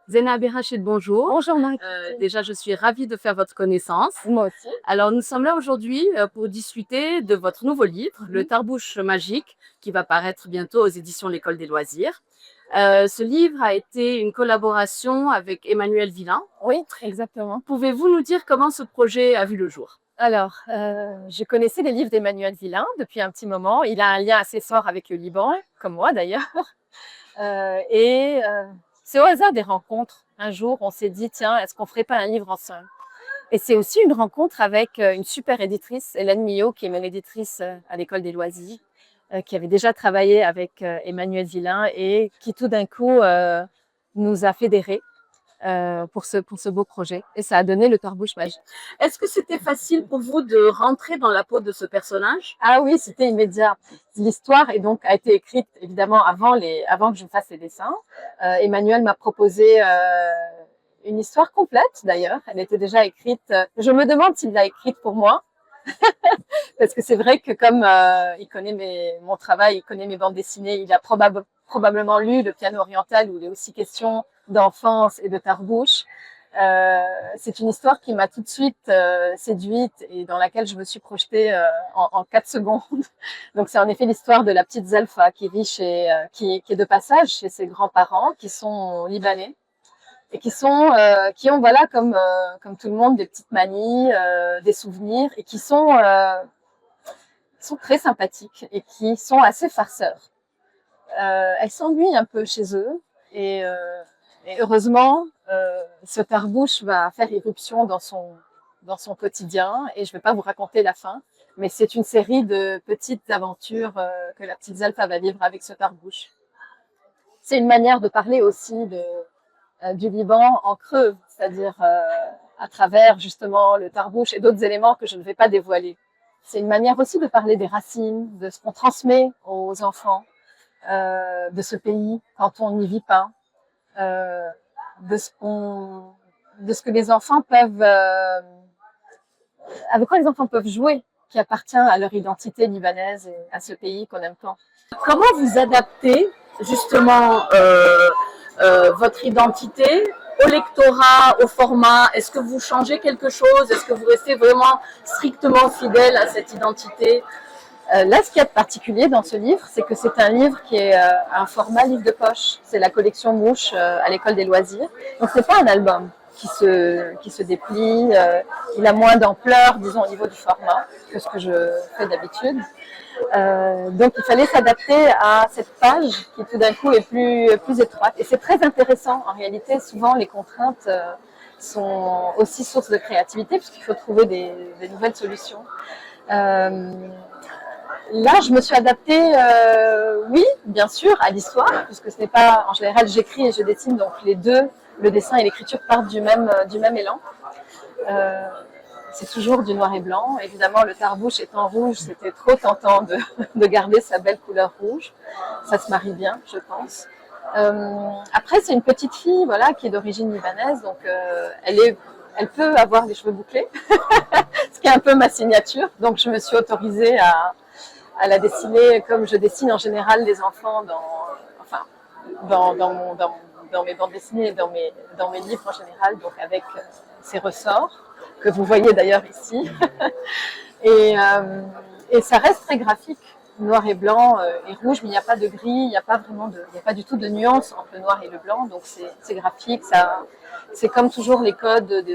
Zena Berachid, bonjour. Bonjour Marie. Déjà, je suis ravie de faire votre connaissance. Moi aussi. Alors, nous sommes là aujourd'hui pour discuter de votre nouveau livre, Le Tarbouche magique, qui va paraître bientôt aux éditions L'École des loisirs. Ce livre a été une collaboration avec Emmanuel Villain. Oui, exactement. Pouvez-vous nous dire comment ce projet a vu le jour? Alors, je connaissais les livres d'Emmanuel Villain depuis un petit moment. Il a un lien assez fort avec le Liban, comme moi d'ailleurs. C'est au hasard des rencontres. Un jour, on s'est dit, tiens, est-ce qu'on ferait pas un livre ensemble? Et c'est aussi une rencontre avec une super éditrice, Hélène Millot, qui est mon éditrice à l'École des loisirs, qui avait déjà travaillé avec Emmanuel Villain et qui tout d'un coup nous a fédérés pour ce beau projet. Et ça a donné le Tarbouche magique. Est-ce que c'était facile pour vous de rentrer dans la peau de ce personnage? Ah oui, c'était immédiat. L'histoire a été écrite évidemment avant que je fasse les dessins. Emmanuel m'a proposé une histoire complète d'ailleurs. Elle était déjà écrite. Je me demande s'il l'a écrite pour moi. Parce que c'est vrai que comme il connaît mon travail, il connaît mes bandes dessinées, il a probablement lu Le Piano oriental où il est aussi question d'enfance et de tarbouche. C'est une histoire qui m'a tout de suite séduite et dans laquelle je me suis projetée en 4 secondes. Donc c'est en effet l'histoire de la petite Zalfa qui vit qui est de passage chez ses grands-parents qui sont libanais et qui ont voilà comme tout le monde des petites manies, des souvenirs et sont très sympathiques et qui sont assez farceurs. Elles s'ennuient un peu chez eux et heureusement ce tarbouche va faire irruption dans son quotidien et je ne vais pas vous raconter la fin, mais c'est une série de petites aventures que la petite Zalfa va vivre avec ce tarbouche. C'est une manière de parler aussi du Liban en creux, c'est-à-dire à travers justement le tarbouche et d'autres éléments que je ne vais pas dévoiler. C'est une manière aussi de parler des racines, de ce qu'on transmet aux enfants, de ce pays quand on n'y vit pas, de ce que les enfants peuvent, avec quoi les enfants peuvent jouer, qui appartient à leur identité libanaise et à ce pays qu'on aime tant. Comment vous adaptez justement votre identité au lectorat, au format? Est-ce que vous changez quelque chose? Est-ce que vous restez vraiment strictement fidèle à cette identité? Là, ce qu'il y a de particulier dans ce livre, c'est que c'est un livre qui est un format livre de poche. C'est la collection Mouche à l'École des loisirs. Donc, c'est pas un album qui se déplie. Il a moins d'ampleur, disons, au niveau du format que ce que je fais d'habitude. Donc, il fallait s'adapter à cette page qui, tout d'un coup, est plus étroite. Et c'est très intéressant. En réalité, souvent, les contraintes sont aussi source de créativité puisqu'il faut trouver des nouvelles solutions. Là, je me suis adaptée, oui, bien sûr, à l'histoire, puisque ce n'est pas, en général, j'écris et je dessine, donc les deux, le dessin et l'écriture partent du même élan. C'est toujours du noir et blanc. Évidemment, le tarbouche étant rouge, c'était trop tentant de garder sa belle couleur rouge. Ça se marie bien, je pense. Après, c'est une petite fille, voilà, qui est d'origine libanaise, donc elle peut avoir les cheveux bouclés, ce qui est un peu ma signature. Donc, je me suis autorisée à la dessiner comme je dessine en général les enfants dans mes bandes dessinées et dans mes livres en général, donc avec ces ressorts que vous voyez d'ailleurs ici. et, ça reste très graphique, noir et blanc et rouge, mais il n'y a pas de gris, il n'y a pas du tout de nuance entre le noir et le blanc, donc c'est graphique, c'est comme toujours les codes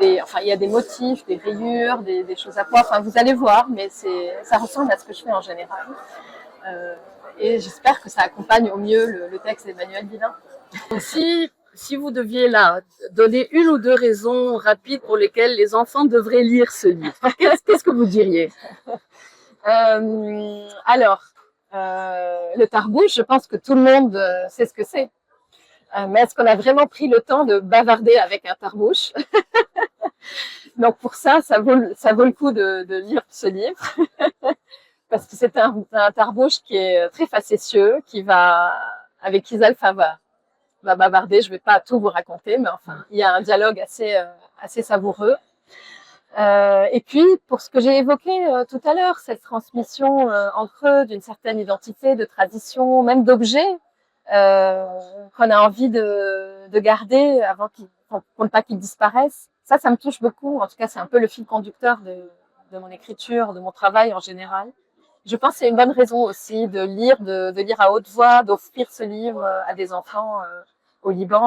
il y a des motifs, des rayures, des choses à poids. Enfin, vous allez voir, mais ça ressemble à ce que je fais en général. Et j'espère que ça accompagne au mieux le texte d'Emmanuel Villain. Si vous deviez là donner une ou deux raisons rapides pour lesquelles les enfants devraient lire ce livre, qu'est-ce que vous diriez? Le tarbouche, je pense que tout le monde sait ce que c'est. Mais est-ce qu'on a vraiment pris le temps de bavarder avec un tarbouche? Donc pour ça vaut le coup de lire ce livre. Parce que c'est un tarbouche qui est très facétieux, avec qui Zalfa va bavarder. Je ne vais pas tout vous raconter, mais enfin, il y a un dialogue assez savoureux. Et puis, pour ce que j'ai évoqué tout à l'heure, cette transmission entre eux d'une certaine identité, de tradition, même d'objets, qu'on a envie de garder avant pour ne pas qu'ils disparaissent. Ça me touche beaucoup. En tout cas, c'est un peu le fil conducteur de mon écriture, de mon travail en général. Je pense que c'est une bonne raison aussi de lire à haute voix, d'offrir ce livre à des enfants au Liban.